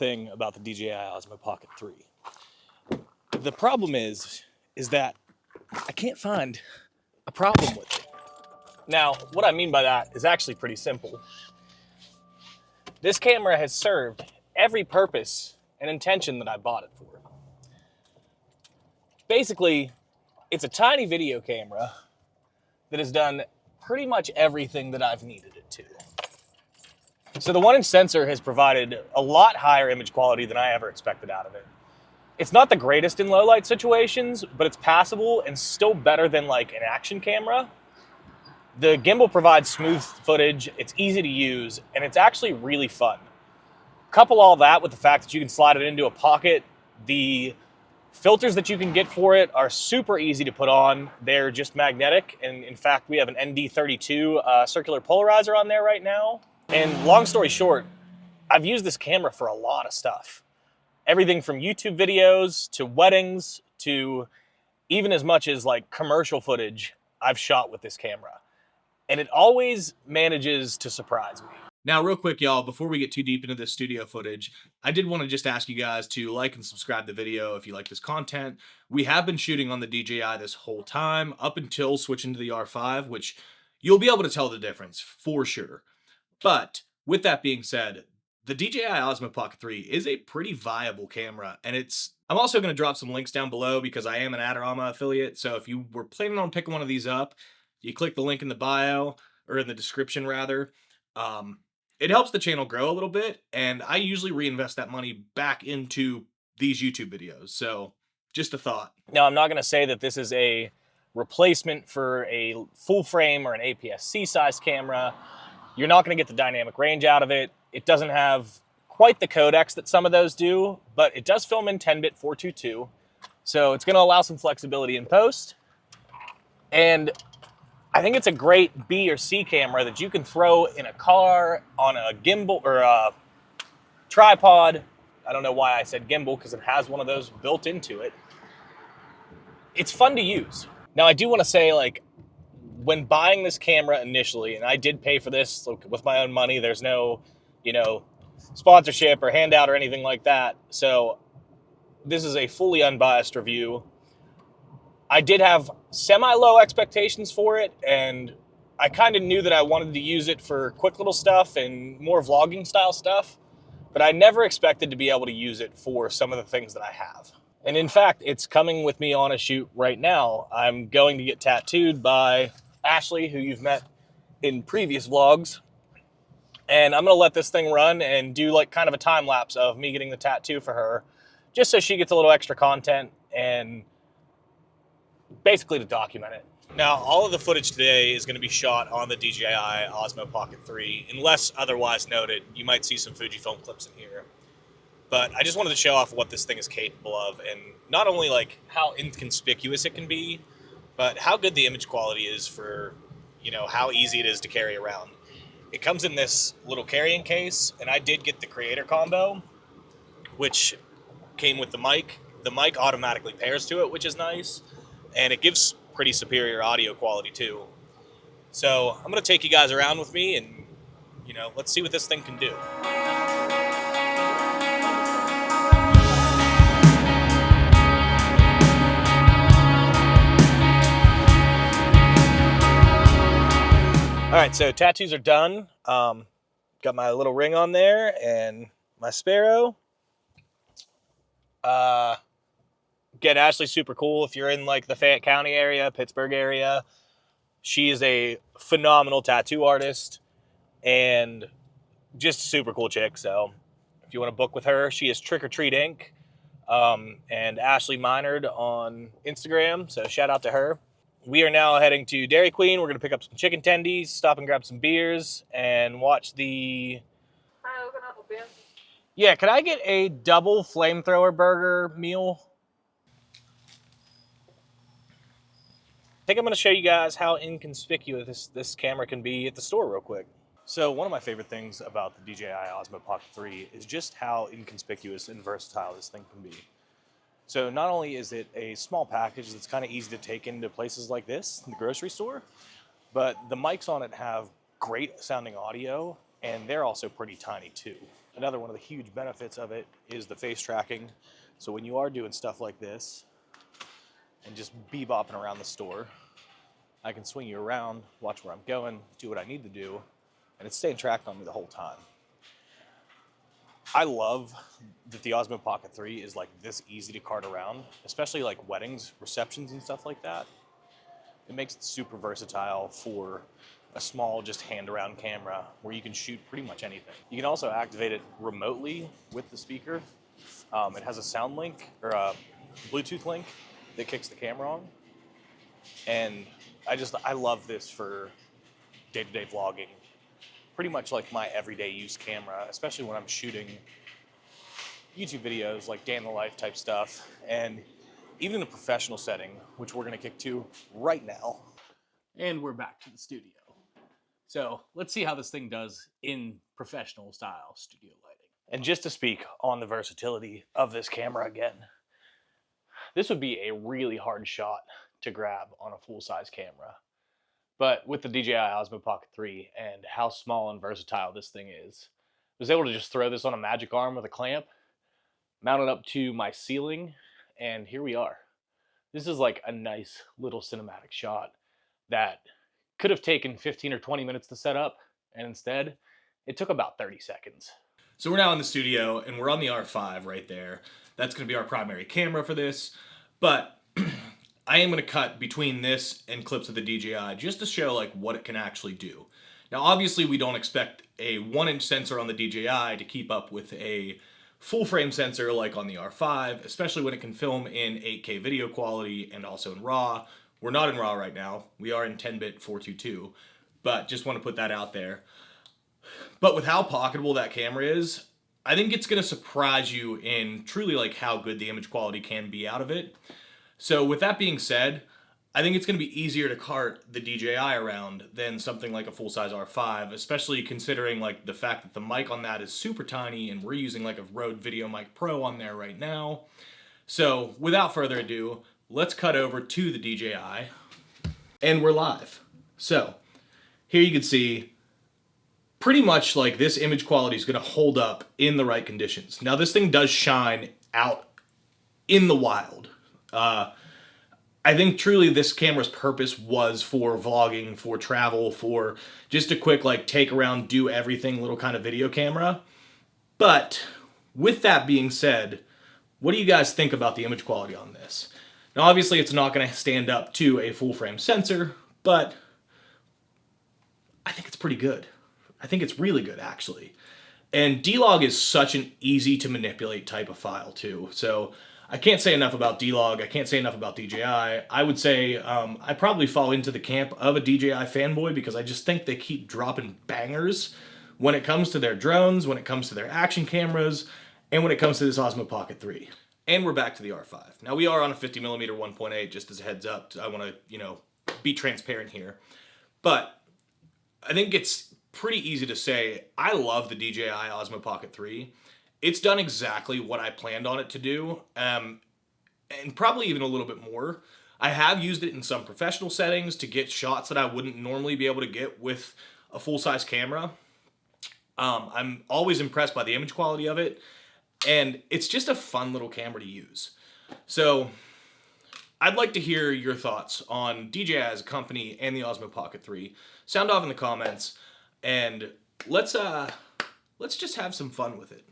thing about the DJI Osmo Pocket 3. The problem is that I can't find a problem with it. Now, what I mean by that is actually pretty simple. This camera has served every purpose and intention that I bought it for. Basically, it's a tiny video camera that has done pretty much everything that I've needed it to. So the 1-inch sensor has provided a lot higher image quality than I ever expected out of it. It's not the greatest in low light situations, but it's passable and still better than like an action camera. The gimbal provides smooth footage, it's easy to use, and it's actually really fun. Couple all that with the fact that you can slide it into a pocket. The filters that you can get for it are super easy to put on. They're just magnetic, and in fact, we have an ND32 circular polarizer on there right now. And long story short, I've used this camera for a lot of stuff. Everything from YouTube videos to weddings to even as much as like commercial footage I've shot with this camera. And it always manages to surprise me. Now, real quick, y'all, before we get too deep into this studio footage, I did want to just ask you guys to like and subscribe to the video if you like this content. We have been shooting on the DJI this whole time, up until switching to the R5, which you'll be able to tell the difference for sure. But with that being said, the DJI Osmo Pocket 3 is a pretty viable camera, and I'm also going to drop some links down below because I am an Adorama affiliate, so if you were planning on picking one of these up, you click the link in the bio, or in the description rather. It helps the channel grow a little bit, and I usually reinvest that money back into these YouTube videos, so just a thought. Now, I'm not going to say that this is a replacement for a full frame or an APS-C size camera. You're not going to get the dynamic range out of it. It doesn't have quite the codecs that some of those do, but it does film in 10-bit 422, so it's going to allow some flexibility in post. And I think it's a great B or C camera that you can throw in a car, on a gimbal or a tripod. I don't know why I said gimbal because it has one of those built into it. It's fun to use. Now, I do want to say, like, when buying this camera initially, and I did pay for this with my own money, there's no, sponsorship or handout or anything like that. So this is a fully unbiased review. I did have semi-low expectations for it, and I kind of knew that I wanted to use it for quick little stuff and more vlogging style stuff, but I never expected to be able to use it for some of the things that I have. And in fact, it's coming with me on a shoot right now. I'm going to get tattooed by Ashley, who you've met in previous vlogs, and I'm gonna let this thing run and do like kind of a time lapse of me getting the tattoo for her, just so she gets a little extra content and basically to document it. Now, all of the footage today is going to be shot on the DJI Osmo Pocket 3, unless otherwise noted. You might see some FujiFilm clips in here. But I just wanted to show off what this thing is capable of, and not only like how inconspicuous it can be, but how good the image quality is for, how easy it is to carry around. It comes in this little carrying case, and I did get the creator combo, which came with the mic. The mic automatically pairs to it, which is nice, and it gives pretty superior audio quality too. So I'm going to take you guys around with me, and, let's see what this thing can do. All right, so tattoos are done. Got my little ring on there and my Sparrow. Again, Ashley's super cool. If you're in like the Fayette County area, Pittsburgh area, she is a phenomenal tattoo artist and just a super cool chick. So if you want to book with her, she is Trick or Treat Inc. And Ashley Minard on Instagram. So shout out to her. We are now heading to Dairy Queen. We're going to pick up some chicken tendies, stop and grab some beers, and watch the... Yeah, could I get a double flamethrower burger meal? I think I'm going to show you guys how inconspicuous this camera can be at the store real quick. So one of my favorite things about the DJI Osmo Pocket 3 is just how inconspicuous and versatile this thing can be. So not only is it a small package that's kind of easy to take into places like this, the grocery store, but the mics on it have great sounding audio, and they're also pretty tiny too. Another one of the huge benefits of it is the face tracking. So when you are doing stuff like this and just bebopping around the store, I can swing you around, watch where I'm going, do what I need to do, and it's staying tracked on me the whole time. I love that the Osmo Pocket 3 is like this easy to cart around, especially like weddings, receptions, and stuff like that. It makes it super versatile for a small, just hand-around camera where you can shoot pretty much anything. You can also activate it remotely with the speaker. It has a sound link, or a Bluetooth link that kicks the camera on. And I love this for day-to-day vlogging. Pretty much like my everyday use camera, especially when I'm shooting YouTube videos like day in the life type stuff. And even in a professional setting, which we're gonna kick to right now. And we're back to the studio. So let's see how this thing does in professional style studio lighting. And just to speak on the versatility of this camera again, this would be a really hard shot to grab on a full-size camera. But with the DJI Osmo Pocket 3 and how small and versatile this thing is, I was able to just throw this on a magic arm with a clamp, mount it up to my ceiling, and here we are. This is like a nice little cinematic shot that could have taken 15 or 20 minutes to set up, and instead, it took about 30 seconds. So we're now in the studio, and we're on the R5 right there. That's going to be our primary camera for this, but I am going to cut between this and clips of the DJI just to show like what it can actually do. Now, obviously, we don't expect a 1-inch sensor on the DJI to keep up with a full-frame sensor like on the R5, especially when it can film in 8K video quality and also in RAW. We're not in RAW right now. We are in 10-bit 422, but just want to put that out there. But with how pocketable that camera is, I think it's going to surprise you in truly like how good the image quality can be out of it. So with that being said, I think it's going to be easier to cart the DJI around than something like a full-size R5, especially considering like the fact that the mic on that is super tiny and we're using like a Rode VideoMic Pro on there right now. So without further ado, let's cut over to the DJI and we're live. So here you can see pretty much like this image quality is going to hold up in the right conditions. Now this thing does shine out in the wild. I think truly this camera's purpose was for vlogging, for travel, for just a quick like take around, do everything little kind of video camera. But with that being said, what do you guys think about the image quality on this? Now obviously it's not going to stand up to a full frame sensor, but I think it's pretty good. I think it's really good actually. And D-Log is such an easy to manipulate type of file too. So I can't say enough about D-Log. I can't say enough about DJI. I would say I probably fall into the camp of a DJI fanboy because I just think they keep dropping bangers when it comes to their drones, when it comes to their action cameras, and when it comes to this Osmo Pocket 3. And we're back to the R5. Now we are on a 50mm 1.8, just as a heads up. I want to, be transparent here. But I think it's pretty easy to say I love the DJI Osmo Pocket 3. It's done exactly what I planned on it to do, and probably even a little bit more. I have used it in some professional settings to get shots that I wouldn't normally be able to get with a full-size camera. I'm always impressed by the image quality of it, and it's just a fun little camera to use. So I'd like to hear your thoughts on DJI as a company and the Osmo Pocket 3. Sound off in the comments, and let's just have some fun with it.